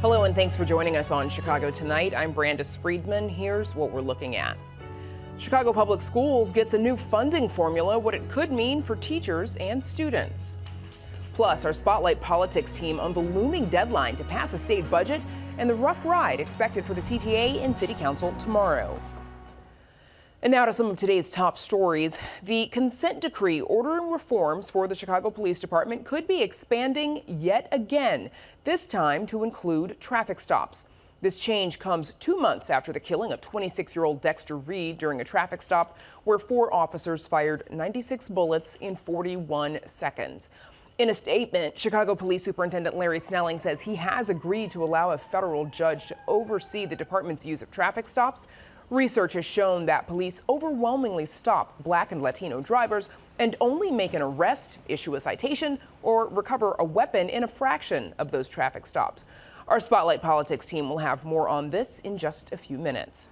Hello and thanks for joining us on Chicago Tonight. I'm Brandis Friedman. Here's what we're looking at. Chicago Public Schools gets a new funding formula, what it could mean for teachers and students. Plus, our Spotlight Politics team on the looming deadline to pass a state budget and the rough ride expected for the CTA and City Council tomorrow. And now to some of today's top stories. The consent decree ordering reforms for the Chicago Police Department could be expanding yet again, this time to include traffic stops. This change comes 2 months after the killing of 26-year-old Dexter Reed during a traffic stop where 4 officers fired 96 bullets in 41 seconds. In a statement, Chicago Police Superintendent Larry Snelling says he has agreed to allow a federal judge to oversee the department's use of traffic stops. Research has shown that police overwhelmingly stop Black and Latino drivers and only make an arrest, issue a citation, or recover a weapon in a fraction of those traffic stops. Our Spotlight Politics team will have more on this in just a few minutes.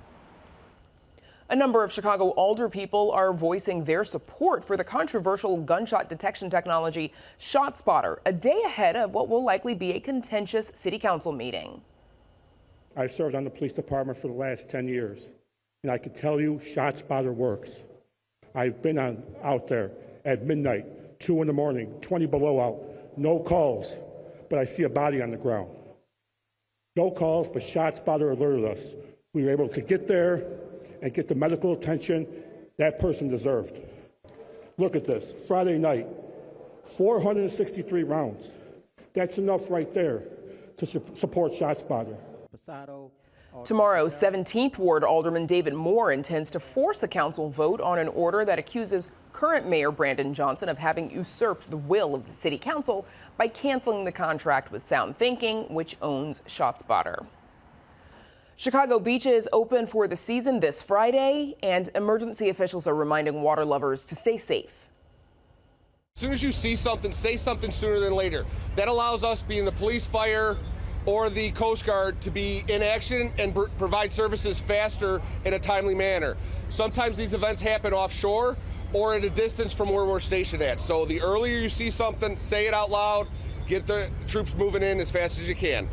A number of Chicago alderpeople are voicing their support for the controversial gunshot detection technology ShotSpotter, a day ahead of what will likely be a contentious City Council meeting. I've served on the police department for the last 10 years, and I can tell you ShotSpotter works. I've been out there at midnight, 2 in the morning, 20 below out, no calls, but I see a body on the ground. No calls, but ShotSpotter alerted us. We were able to get there and get the medical attention that person deserved. Look at this, Friday night, 463 rounds. That's enough right there to support ShotSpotter. Tomorrow, 17th Ward Alderman David Moore intends to force a council vote on an order that accuses current Mayor Brandon Johnson of having usurped the will of the City Council by canceling the contract with Sound Thinking, which owns ShotSpotter. Chicago beaches open for the season this Friday, and emergency officials are reminding water lovers to stay safe. As soon as you see something, say something sooner than later. That allows us, being the police, fire, or the Coast Guard, to be in action and provide services faster in a timely manner. Sometimes these events happen offshore or at a distance from where we're stationed at. So the earlier you see something, say it out loud, get the troops moving in as fast as you can.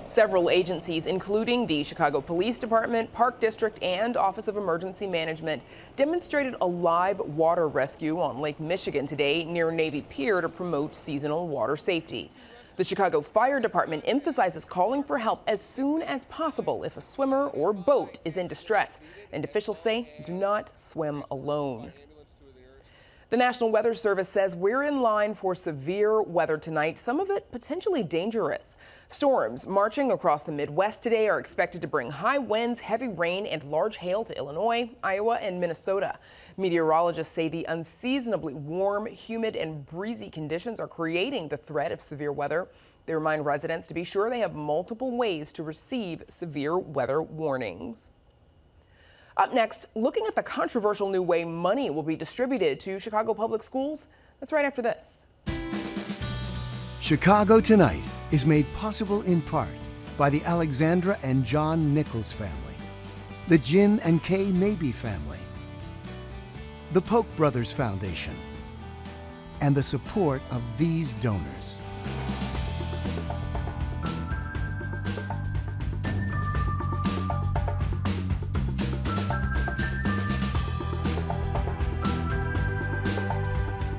Several agencies, including the Chicago Police Department, Park District, and Office of Emergency Management, demonstrated a live water rescue on Lake Michigan today near Navy Pier to promote seasonal water safety. The Chicago Fire Department emphasizes calling for help as soon as possible if a swimmer or boat is in distress, and officials say do not swim alone. The National Weather Service says we're in line for severe weather tonight, some of it potentially dangerous. Storms marching across the Midwest today are expected to bring high winds, heavy rain, and large hail to Illinois, Iowa, and Minnesota. Meteorologists say the unseasonably warm, humid, and breezy conditions are creating the threat of severe weather. They remind residents to be sure they have multiple ways to receive severe weather warnings. Up next, looking at the controversial new way money will be distributed to Chicago Public Schools. That's right after this. Chicago Tonight is made possible in part by the Alexandra and John Nichols family, the Jim and Kay Mabey family, the Polk Brothers Foundation, and the support of these donors.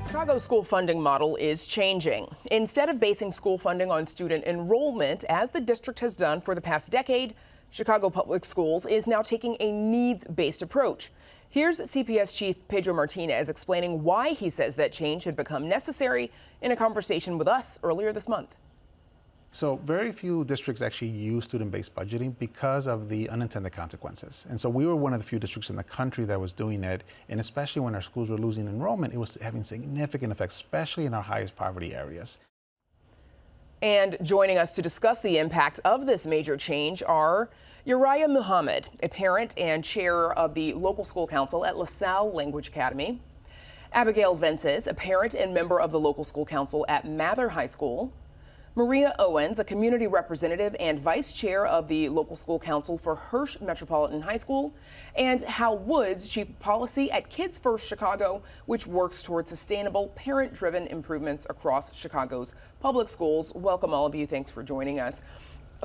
Chicago's school funding model is changing. Instead of basing school funding on student enrollment, as the district has done for the past decade, Chicago Public Schools is now taking a needs-based approach. Here's CPS Chief Pedro Martinez explaining why he says that change had become necessary in a conversation with us earlier this month. So very few districts actually use student-based budgeting because of the unintended consequences. And so we were one of the few districts in the country that was doing it. And especially when our schools were losing enrollment, it was having significant effects, especially in our highest poverty areas. And joining us to discuss the impact of this major change are Uriah Muhammad, a parent and chair of the local school council at LaSalle Language Academy, Abigail Vences, a parent and member of the local school council at Mather High School, Maria Owens, a community representative and vice chair of the local school council for Hirsch Metropolitan High School, and Hal Woods, chief of policy at Kids First Chicago, which works towards sustainable, parent-driven improvements across Chicago's public schools. Welcome, all of you. Thanks for joining us.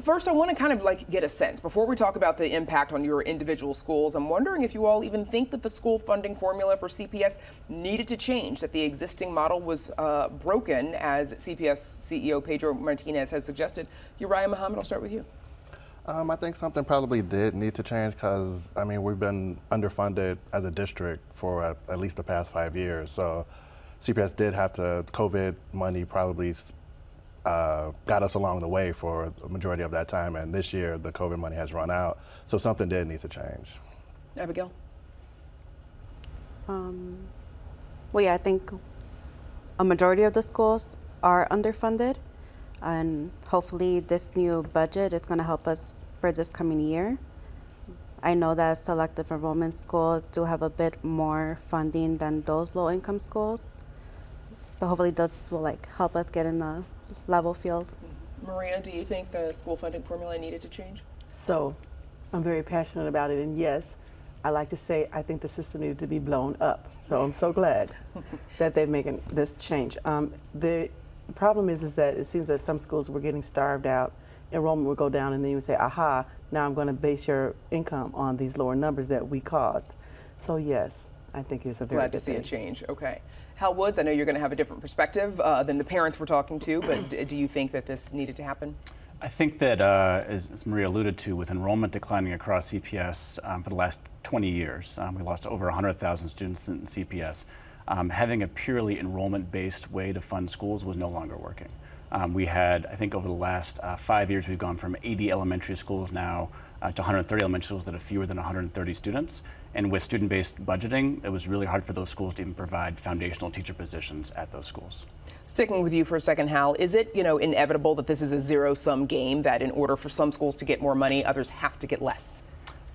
First, I want to kind of get a sense, before we talk about the impact on your individual schools, I'm wondering if you all even think that the school funding formula for CPS needed to change, that the existing model was broken, as CPS CEO Pedro Martinez has suggested. Uriah Muhammad, I'll start with you. I think something probably did need to change because, I mean, we've been underfunded as a district for at least the past 5 years. So CPS did have to, COVID money probably got us along the way for the majority of that time, and this year the COVID money has run out, so something did need to change. Abigail? Well, yeah, I think a majority of the schools are underfunded, and hopefully this new budget is going to help us for this coming year. I know that selective enrollment schools do have a bit more funding than those low-income schools, so hopefully those will help us get in the level field. Maria, do you think the school funding formula needed to change? So I'm very passionate about it, and yes, I like to say I think the system needed to be blown up. So I'm so glad that they're making this change. The problem is that it seems that some schools were getting starved out. Enrollment would go down, and then you would say, aha, now I'm going to base your income on these lower numbers that we caused. So yes, I think it's a very Glad to see a change. Okay. Hal Woods, I know you're going to have a different perspective than the parents we're talking to, but do you think that this needed to happen? I think that, as Maria alluded to, with enrollment declining across CPS for the last 20 years, we lost over 100,000 students in CPS. Having a purely enrollment-based way to fund schools was no longer working. We had, I think over the last 5 years, we've gone from 80 elementary schools now to 130 elementary schools that have fewer than 130 students. And with student-based budgeting, it was really hard for those schools to even provide foundational teacher positions at those schools. Sticking with you for a second, Hal, is it inevitable that this is a zero-sum game, that in order for some schools to get more money, others have to get less?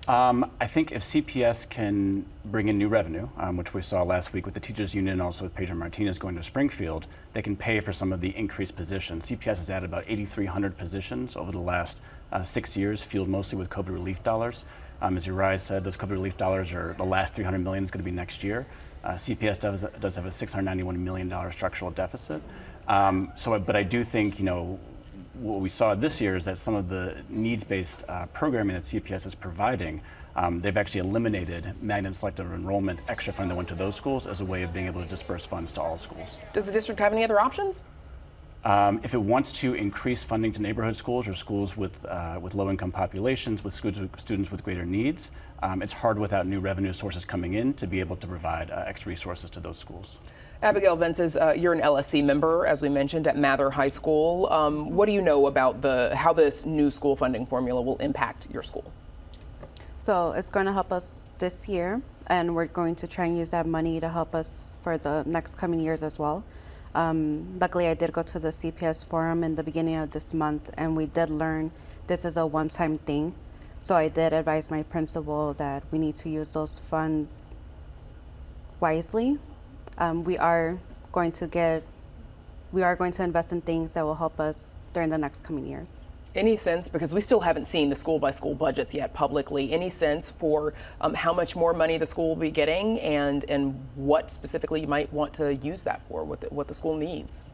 I think if CPS can bring in new revenue, which we saw last week with the teachers union and also with Pedro Martinez going to Springfield, they can pay for some of the increased positions. CPS has added about 8,300 positions over the last 6 years, fueled mostly with COVID relief dollars. As Uriah said, those COVID relief dollars are the last $300 million is going to be next year. CPS does have a $691 million structural deficit. But I do think, what we saw this year is that some of the needs-based programming that CPS is providing, they've actually eliminated magnet selective enrollment extra funding that went to those schools as a way of being able to disperse funds to all schools. Does the district have any other options? If it wants to increase funding to neighborhood schools or schools with low-income populations, with students with greater needs, it's hard without new revenue sources coming in to be able to provide extra resources to those schools. Abigail Vences, you're an LSC member, as we mentioned, at Mather High School. What do you know about how this new school funding formula will impact your school? So it's going to help us this year, and we're going to try and use that money to help us for the next coming years as well. Luckily, I did go to the CPS forum in the beginning of this month, and we did learn this is a one-time thing. So I did advise my principal that we need to use those funds wisely. We are going to invest in things that will help us during the next coming years. Any sense, because we still haven't seen the school-by-school budgets yet publicly, any sense for how much more money the school will be getting and what specifically you might want to use that for, what the school needs?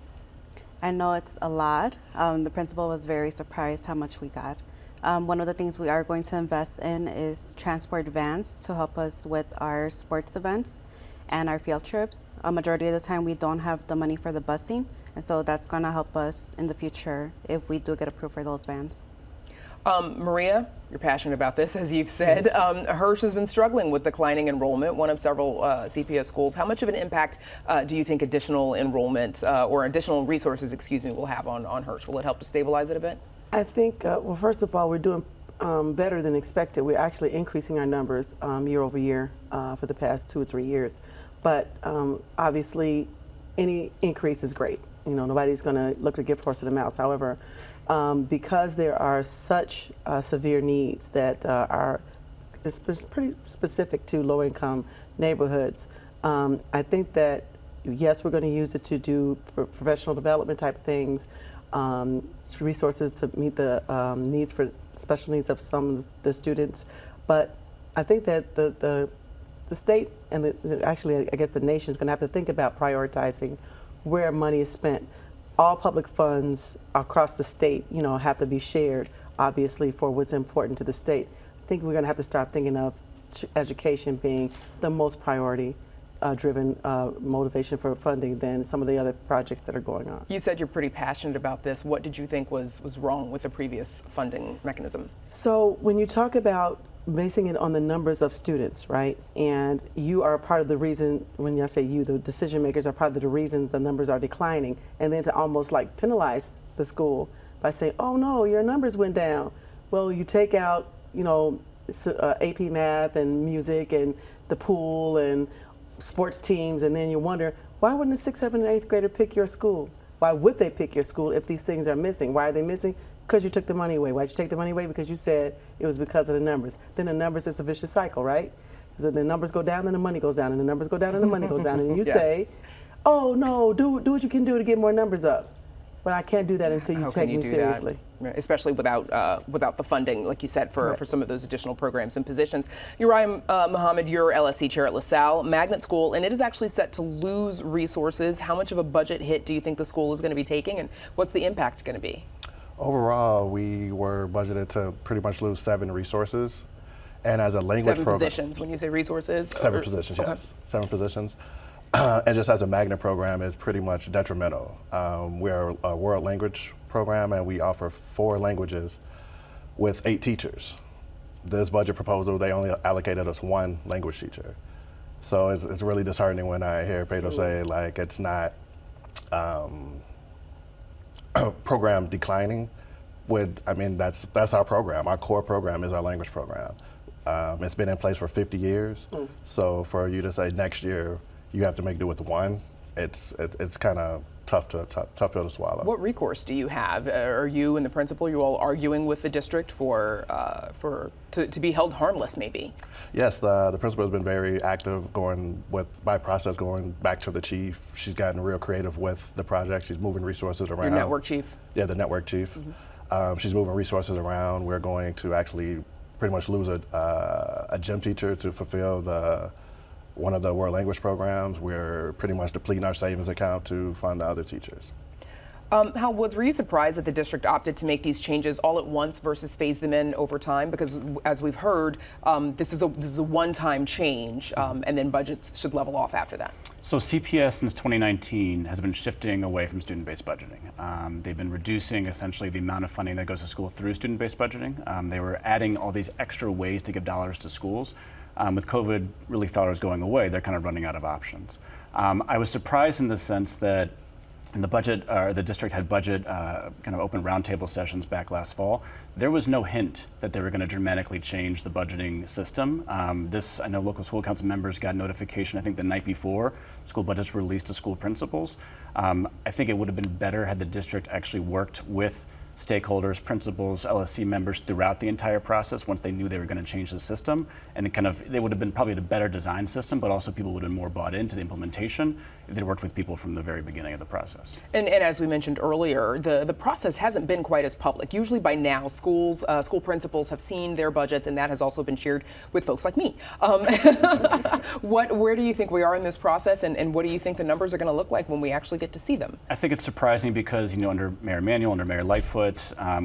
I know it's a lot. The principal was very surprised how much we got. One of the things we are going to invest in is transport vans to help us with our sports events and our field trips. A majority of the time we don't have the money for the busing, and so that's going to help us in the future if we do get approved for those vans. Maria, you're passionate about this, as you've said. Yes. Hirsch has been struggling with declining enrollment, one of several CPS schools. How much of an impact do you think additional enrollment or additional resources, will have on Hirsch? Will it help to stabilize it a bit? I think, well, first of all, we're doing better than expected. We're actually increasing our numbers year over year for the past 2 or 3 years. But obviously, any increase is great. Nobody's going to look to give horse to the mouth. However, because there are such severe needs that are pretty specific to low-income neighborhoods, I think that, yes, we're going to use it to do professional development type of things, resources to meet the needs for special needs of some of the students. But I think that the state and actually, I guess the nation is going to have to think about prioritizing where money is spent. All public funds across the state, have to be shared obviously, for what's important to the state. I think we're going to have to start thinking of education being the most priority driven motivation for funding than some of the other projects that are going on. You said you're pretty passionate about this. What did you think was wrong with the previous funding mechanism? So when you talk about basing it on the numbers of students, right? And you are part of the reason, when I say you, the decision makers are part of the reason the numbers are declining, and then to almost like penalize the school by saying, oh no, your numbers went down. Well, you take out, AP math and music and the pool and sports teams, and then you wonder, why wouldn't a 6th, 7th, and 8th grader pick your school? Why would they pick your school if these things are missing? Why are they missing? Because you took the money away. Why'd you take the money away? Because you said it was because of the numbers. Then the numbers is a vicious cycle, right? Because the numbers go down, then the money goes down, and the numbers go down, and the money goes down, and you Yes. say, oh no, do what you can do to get more numbers up. But I can't do that until you How take can you me do seriously. that? Especially without the funding, like you said, for some of those additional programs and positions. Uriah Muhammad, you're LSC chair at LaSalle Magnet School, and it is actually set to lose resources. How much of a budget hit do you think the school is going to be taking, and what's the impact going to be? Overall, we were budgeted to pretty much lose 7 resources. And as a language 7 program, positions, when you say resources? 7 positions, yes, 7 positions. And just as a magnet program, it's pretty much detrimental. We're a world language program, and we offer 4 languages with 8 teachers. This budget proposal, they only allocated us 1 language teacher. So it's really disheartening when I hear Pedro say, like, it's not program declining. That's our program. Our core program is our language program. It's been in place for 50 years. So for you to say next year, you have to make do with 1. It's kind of tough pill to swallow. What recourse do you have? Are you and the principal, you all arguing with the district to be held harmless, maybe? Yes, the principal has been very active going back to the chief. She's gotten real creative with the project. She's moving resources around. Your network chief? Yeah, the network chief. She's moving resources around. We're going to actually pretty much lose a gym teacher to fulfill one of the world language programs. We're pretty much depleting our savings account to fund the other teachers. Hal Woods, were you surprised that the district opted to make these changes all at once versus phase them in over time? Because as we've heard, this is a one-time change, and then budgets should level off after that. So CPS since 2019 has been shifting away from student-based budgeting. They've been reducing essentially the amount of funding that goes to school through student-based budgeting. They were adding all these extra ways to give dollars to schools. With COVID relief dollars going away, they're kind of running out of options. I was surprised in the sense that in the budget, the district had budget kind of open roundtable sessions back last fall. There was no hint that they were going to dramatically change the budgeting system. I know local school council members got notification, I think the night before school budgets were released to school principals. I think it would have been better had the district actually worked with stakeholders, principals, LSC members throughout the entire process once they knew they were going to change the system. And they would have been probably the better designed system, but also people would have been more bought into the implementation if they worked with people from the very beginning of the process. And as we mentioned earlier, the process hasn't been quite as public. Usually by now, school principals have seen their budgets, and that has also been shared with folks like me. Where do you think we are in this process, and what do you think the numbers are going to look like when we actually get to see them? I think it's surprising because, under Mayor Emanuel, under Mayor Lightfoot,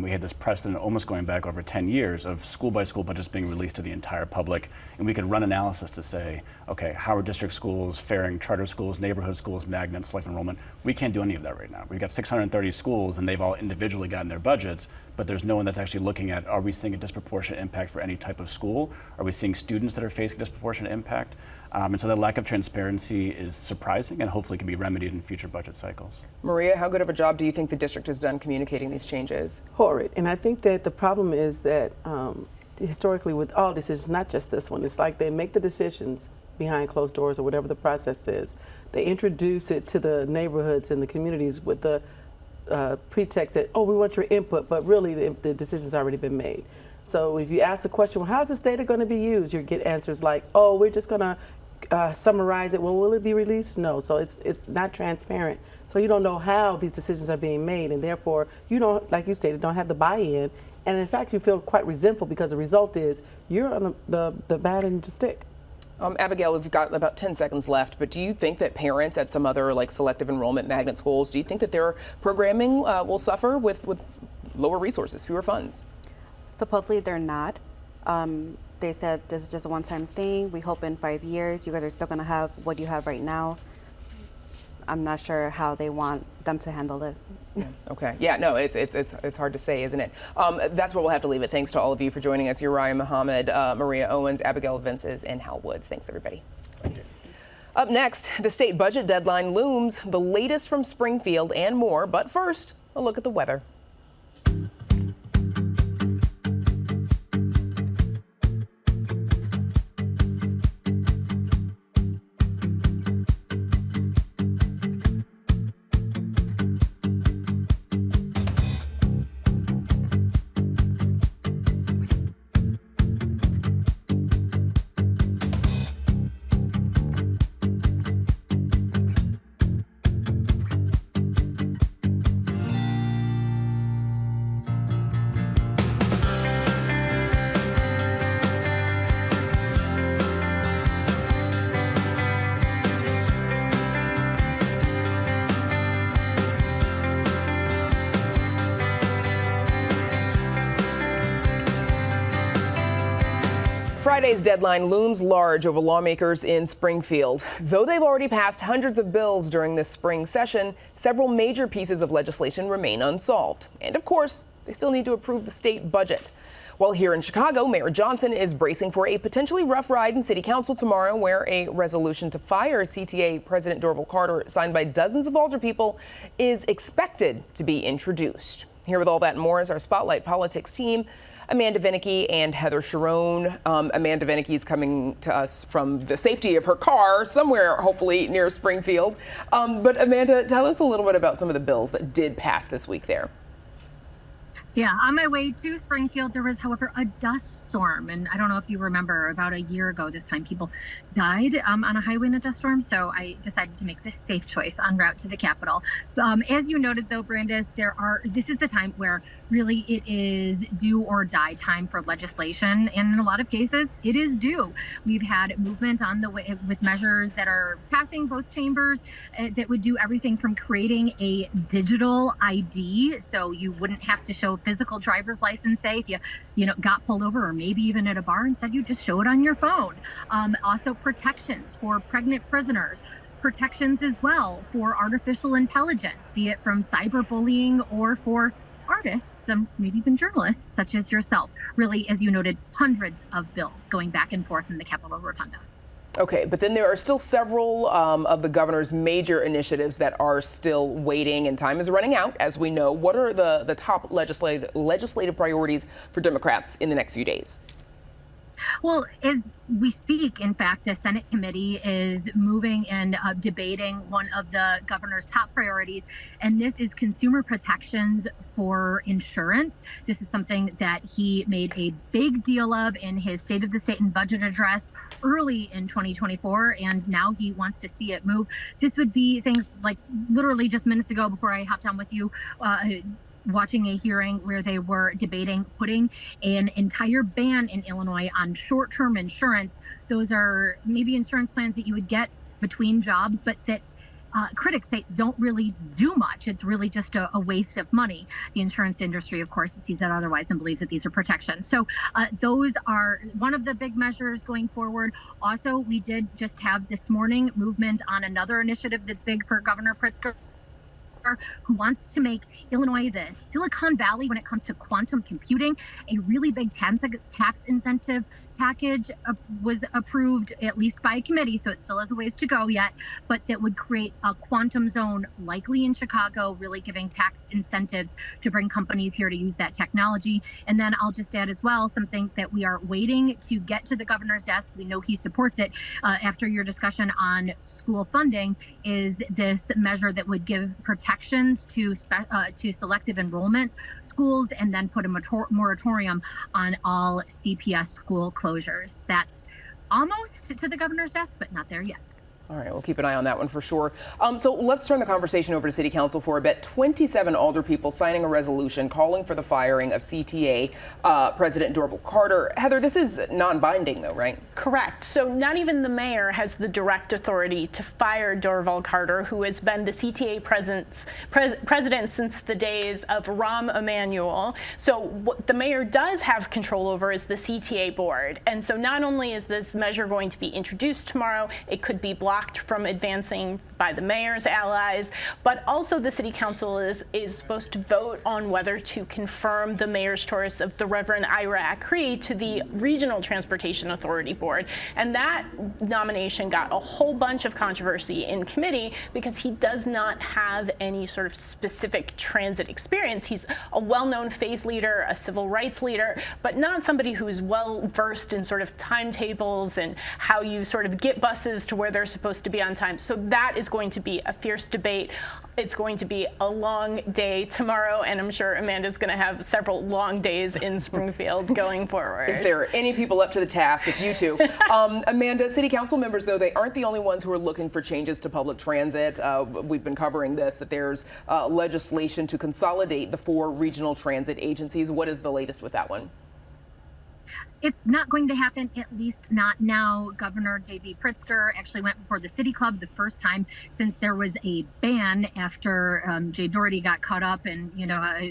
we had this precedent almost going back over 10 years of school-by-school budgets being released to the entire public, and we could run analysis to say, okay, how are district schools faring, charter schools, neighborhood schools, magnets, life enrollment? We can't do any of that right now. We've got 630 schools, and they've all individually gotten their budgets, but there's no one that's actually looking at, are we seeing a disproportionate impact for any type of school? Are we seeing students that are facing disproportionate impact? And so that lack of transparency is surprising and hopefully can be remedied in future budget cycles. Maria, how good of a job do you think the district has done communicating these changes? Horrid. And I think that the problem is that historically with all decisions, not just this one, it's like they make the decisions behind closed doors or whatever the process is. They introduce it to the neighborhoods and the communities with the pretext that, oh, we want your input, but really the decision's already been made. So if you ask the question, well, how's this data going to be used? You get answers like, oh, we're just going to summarize it. Well, will it be released? No. So it's not transparent. So you don't know how these decisions are being made, and therefore you don't, like you stated, don't have the buy-in. And in fact, you feel quite resentful because the result is you're on the bad end of the stick. Abigail, we've got about 10 seconds left, but do you think that parents at some other like selective enrollment magnet schools, do you think that their programming will suffer with lower resources, fewer funds? Supposedly they're not. They said this is just a one-time thing. We hope in 5 years you guys are still going to have what you have right now. I'm not sure how they want them to handle it. Okay. Yeah, no, it's hard to say, isn't it? That's where we'll have to leave it. Thanks to all of you for joining us. Uriah Muhammad, Maria Owens, Abigail Vinces, and Hal Woods. Thanks, everybody. Up next, the state budget deadline looms, the latest from Springfield and more. But first, a look at the weather. Friday's deadline looms large over lawmakers in Springfield. Though they've already passed hundreds of bills during this spring session, several major pieces of legislation remain unsolved. And of course, they still need to approve the state budget. While here in Chicago, Mayor Johnson is bracing for a potentially rough ride in City Council tomorrow, where a resolution to fire CTA President Dorval Carter, signed by dozens of alderpeople, is expected to be introduced. Here with all that and more is our Spotlight Politics team, Amanda Vinicky and Heather Sharon. Amanda Vinicky is coming to us from the safety of her car somewhere, hopefully near Springfield. But Amanda, tell us a little bit about some of the bills that did pass this week there. Yeah, on my way to Springfield, there was, however, a dust storm. And I don't know if you remember, about a year ago this time, people died on a highway in a dust storm. So I decided to make this safe choice en route to the Capitol. As you noted, though, Brandis, this is the time where really it is do or die time for legislation. And in a lot of cases, it is due. We've had movement on the way with measures that are passing both chambers that would do everything from creating a digital ID, so you wouldn't have to show physical driver's license, say, if you got pulled over, or maybe even at a bar. Instead, you just show it on your phone. Also protections for pregnant prisoners, protections as well for artificial intelligence, be it from cyberbullying or for artists, and maybe even journalists such as yourself. Really, as you noted, hundreds of bills going back and forth in the Capitol Rotunda. Okay, but then there are still several of the governor's major initiatives that are still waiting, and time is running out, as we know. What are the top legislative priorities for Democrats in the next few days? Well, as we speak, in fact, a Senate committee is moving and debating one of the governor's top priorities, and this is consumer protections for insurance. This is something that he made a big deal of in his State of the State and Budget address early in 2024, and now he wants to see it move. This would be things like literally just minutes ago before I hopped on with you, watching a hearing where they were debating putting an entire ban in Illinois on short-term insurance. Those are maybe insurance plans that you would get between jobs, but that critics say don't really do much. It's really just a waste of money. The insurance industry, of course, sees that otherwise and believes that these are protections. So those are one of the big measures going forward. Also, we did just have this morning movement on another initiative that's big for Governor Pritzker, who wants to make Illinois the Silicon Valley when it comes to quantum computing. A really big tax incentive package was approved, at least by a committee, so it still has a ways to go yet, but that would create a quantum zone, likely in Chicago, really giving tax incentives to bring companies here to use that technology. And then I'll just add as well, something that we are waiting to get to the governor's desk. We know he supports it after your discussion on school funding, is this measure that would give protections to selective enrollment schools and then put a moratorium on all CPS school closures. That's almost to the governor's desk, but not there yet. All right, we'll keep an eye on that one for sure. So let's turn the conversation over to City Council for a bit. 27 alderpeople signing a resolution calling for the firing of CTA President Dorval Carter. Heather, this is non-binding though, right? Correct. So not even the mayor has the direct authority to fire Dorval Carter, who has been the CTA president since the days of Rahm Emanuel. So what the mayor does have control over is the CTA board. And so not only is this measure going to be introduced tomorrow, it could be blocked from advancing by the mayor's allies, but also the city council is supposed to vote on whether to confirm the mayor's choice of the Reverend Ira Acree to the Regional Transportation Authority Board. And that nomination got a whole bunch of controversy in committee because he does not have any sort of specific transit experience. He's a well-known faith leader, a civil rights leader, but not somebody who is well versed in sort of timetables and how you sort of get buses to where they're supposed to be on time. So that is going to be a fierce debate. It's going to be a long day tomorrow, and I'm sure Amanda's going to have several long days in Springfield going forward. If there are any people up to the task, it's you two. Amanda, city council members, though, they aren't the only ones who are looking for changes to public transit. We've been covering this, that there's legislation to consolidate the 4 regional transit agencies. What is the latest with that one? It's not going to happen, at least not now. Governor J.B. Pritzker actually went before the city club the first time since there was a ban after Jay Doherty got caught up and,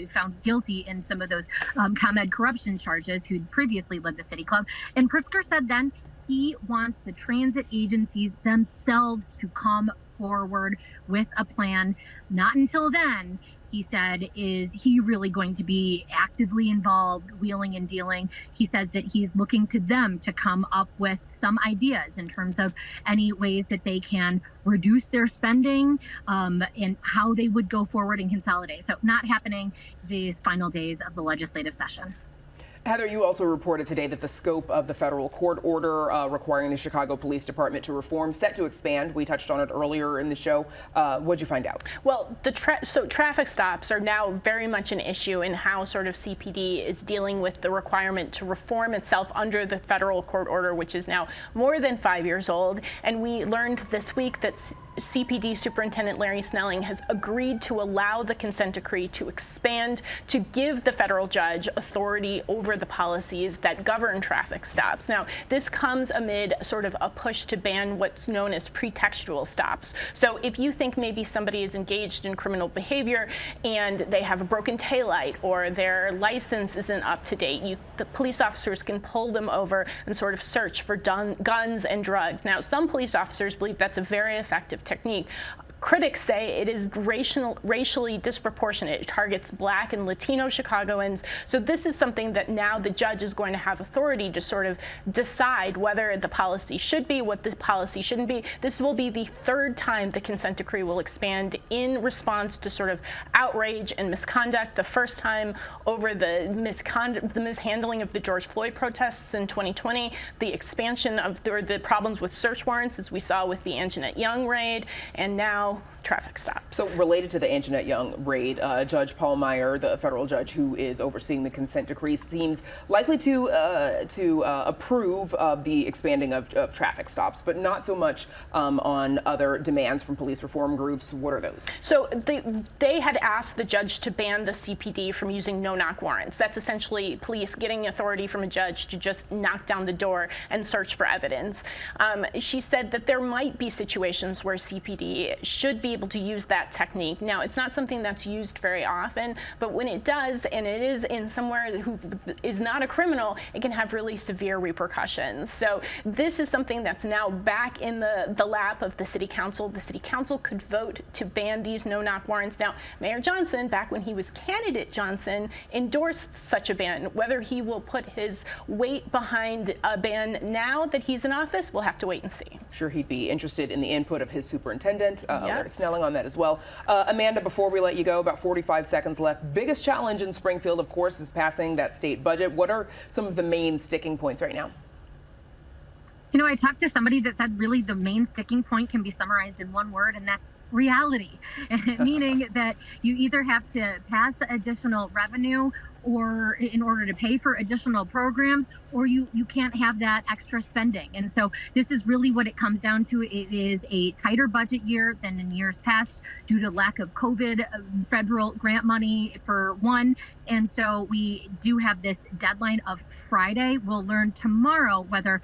found guilty in some of those ComEd corruption charges, who'd previously led the city club. And Pritzker said then he wants the transit agencies themselves to come forward with a plan. Not until then, he said, is he really going to be actively involved, wheeling and dealing. He said that he's looking to them to come up with some ideas in terms of any ways that they can reduce their spending and how they would go forward and consolidate. So not happening these final days of the legislative session. Heather, you also reported today that the scope of the federal court order requiring the Chicago Police Department to reform set to expand. We touched on it earlier in the show. What'd you find out? Well, so traffic stops are now very much an issue in how sort of CPD is dealing with the requirement to reform itself under the federal court order, which is now more than 5 years old. And we learned this week that CPD Superintendent Larry Snelling has agreed to allow the consent decree to expand to give the federal judge authority over the policies that govern traffic stops. Now, this comes amid sort of a push to ban what's known as pretextual stops. So if you think maybe somebody is engaged in criminal behavior and they have a broken taillight or their license isn't up to date, the police officers can pull them over and sort of search for guns and drugs. Now, some police officers believe that's a very effective technique. Critics say it is racially disproportionate. It targets Black and Latino Chicagoans. So this is something that now the judge is going to have authority to sort of decide whether the policy should be, what the policy shouldn't be. This will be the 3rd time the consent decree will expand in response to sort of outrage and misconduct. The first time over the mishandling of the George Floyd protests in 2020, the expansion of the problems with search warrants, as we saw with the Anjanette Young raid, and now traffic stops. So related to the Anjanette Young raid, Judge Paul Meyer, the federal judge who is overseeing the consent decree, seems likely to approve of the expanding of traffic stops, but not so much on other demands from police reform groups. What are those? So they had asked the judge to ban the CPD from using no-knock warrants. That's essentially police getting authority from a judge to just knock down the door and search for evidence. She said that there might be situations where CPD should be able to use that technique. Now, it's not something that's used very often, but when it does, and it is in somewhere who is not a criminal, it can have really severe repercussions. So this is something that's now back in the lap of the city council. The city council could vote to ban these no-knock warrants. Now, Mayor Johnson, back when he was candidate Johnson, endorsed such a ban. Whether he will put his weight behind a ban now that he's in office, we'll have to wait and see. I'm sure he'd be interested in the input of his superintendent, Larry Yes. Snelling, on that as well. Amanda, before we let you go, about 45 seconds left. Biggest challenge in Springfield, of course, is passing that state budget. What are some of the main sticking points right now? I talked to somebody that said really the main sticking point can be summarized in one word, and that's reality, meaning that you either have to pass additional revenue or in order to pay for additional programs, or you can't have that extra spending. And so this is really what it comes down to. It is a tighter budget year than in years past due to lack of COVID federal grant money for one. And so we do have this deadline of Friday. We'll learn tomorrow whether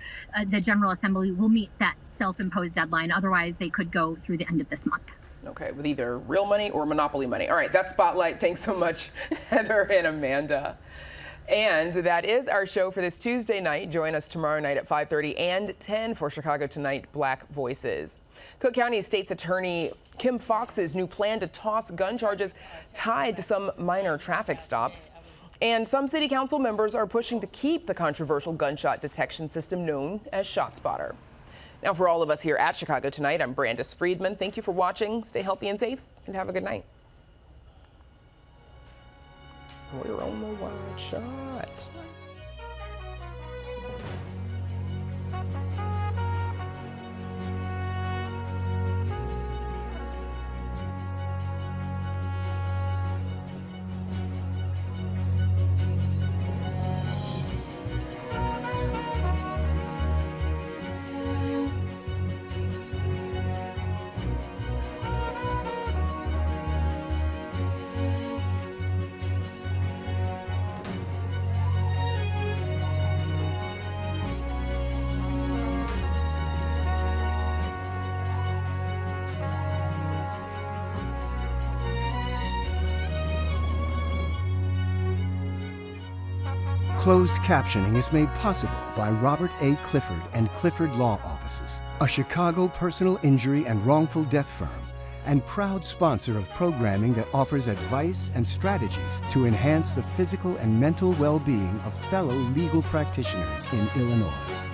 the General Assembly will meet that self-imposed deadline. Otherwise, they could go through the end of this month. Okay, with either real money or monopoly money. All right, that's Spotlight. Thanks so much, Heather and Amanda. And that is our show for this Tuesday night. Join us tomorrow night at 5:30 and 10 for Chicago Tonight Black Voices. Cook County State's Attorney Kim Fox's new plan to toss gun charges tied to some minor traffic stops. And some city council members are pushing to keep the controversial gunshot detection system known as ShotSpotter. Now, for all of us here at Chicago Tonight, I'm Brandis Friedman. Thank you for watching. Stay healthy and safe, and have a good night. We're on the Wild Shot. Closed captioning is made possible by Robert A. Clifford and Clifford Law Offices, a Chicago personal injury and wrongful death firm, and proud sponsor of programming that offers advice and strategies to enhance the physical and mental well-being of fellow legal practitioners in Illinois.